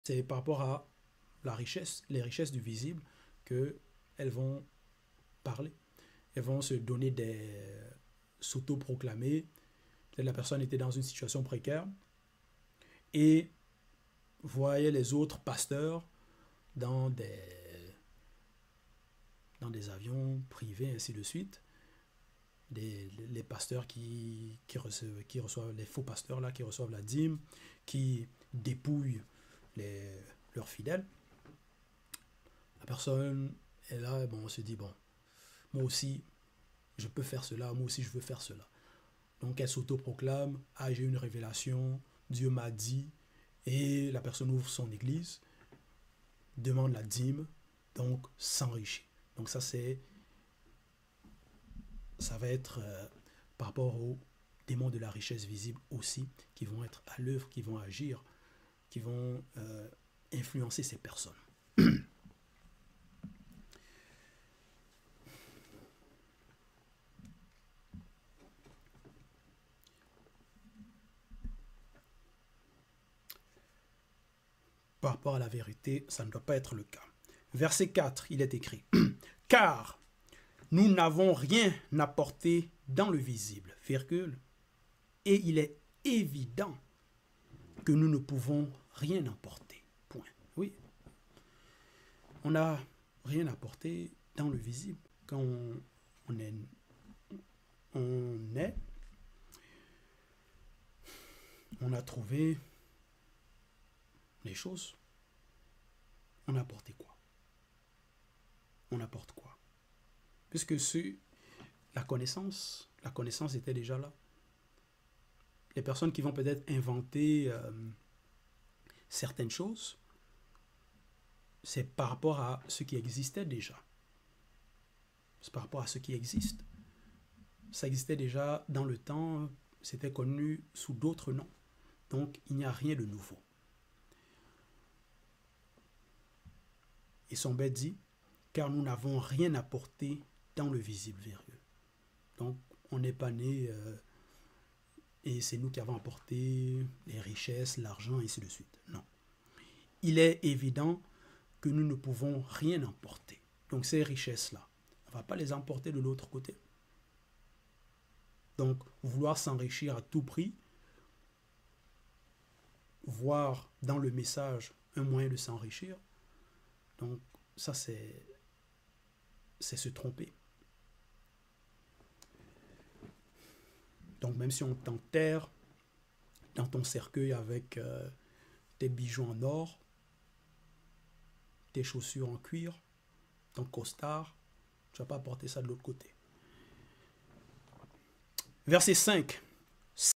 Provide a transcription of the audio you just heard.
c'est par rapport à la richesse, les richesses du visible, qu'elles vont parler. Elles vont se donner s'auto-proclamer. La personne était dans une situation précaire et voyait les autres pasteurs dans des avions privés, ainsi de suite. Les pasteurs qui reçoivent, les faux pasteurs là, qui reçoivent la dîme, qui dépouillent leurs fidèles. La personne est là, bon, on se dit, bon, moi aussi, je peux faire cela, moi aussi, je veux faire cela. Donc, elle s'autoproclame, ah, j'ai une révélation, Dieu m'a dit, et la personne ouvre son église, demande la dîme, donc s'enrichit. Donc, ça va être par rapport aux démons de la richesse visible aussi, qui vont être à l'œuvre, qui vont agir, qui vont influencer ces personnes. Par rapport à la vérité, ça ne doit pas être le cas. Verset 4, il est écrit « Car nous n'avons rien apporté dans le visible, virgule, et il est évident que nous ne pouvons rien apporter. » Point. Oui. On n'a rien apporté dans le visible. Quand on est, on a trouvé les choses. On a apporté quoi? On apporte quoi? Puisque la connaissance était déjà là. Les personnes qui vont peut-être inventer certaines choses, c'est par rapport à ce qui existait déjà. C'est par rapport à ce qui existe. Ça existait déjà dans le temps, c'était connu sous d'autres noms. Donc, il n'y a rien de nouveau. Et son bête dit, car nous n'avons rien apporté dans le visible, virgule. Donc, on n'est pas né et c'est nous qui avons apporté les richesses, l'argent, et ainsi de suite. Non. Il est évident que nous ne pouvons rien emporter. Donc, ces richesses-là, on ne va pas les emporter de l'autre côté. Donc, vouloir s'enrichir à tout prix, voir dans le message un moyen de s'enrichir, donc ça c'est se tromper. Donc même si on t'enterre dans ton cercueil avec tes bijoux en or, tes chaussures en cuir, ton costard, tu ne vas pas apporter ça de l'autre côté. Verset 5.